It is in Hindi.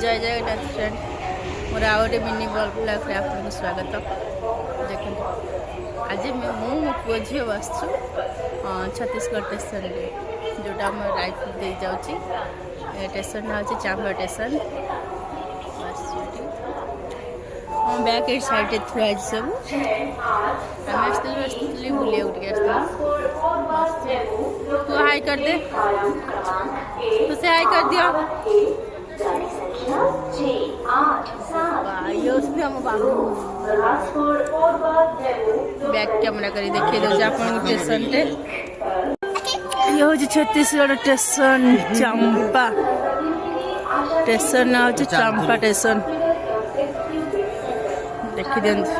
जय जगन्नाथ फ्रेंड मोर आ गए मिनी ब्लॉग आपको स्वागत। देखो आज मो पुओ झी बस छत्तीसगढ़ स्टेशन जोटा आम रायपुर दे जाऊँगी। स्टेशन हूँ चांबा स्टेशन। मो बैग ए साइड थुआ सब आम आसली बुले तू हाई कर दे तुसे हाई कर दिया बैग कैमरा करी देखिए दे स्टेशन टे ये हूँ छत्तीसगढ़ स्टेशन चंपा स्टेशन ना हूँ चंपा स्टेशन देखी दिखते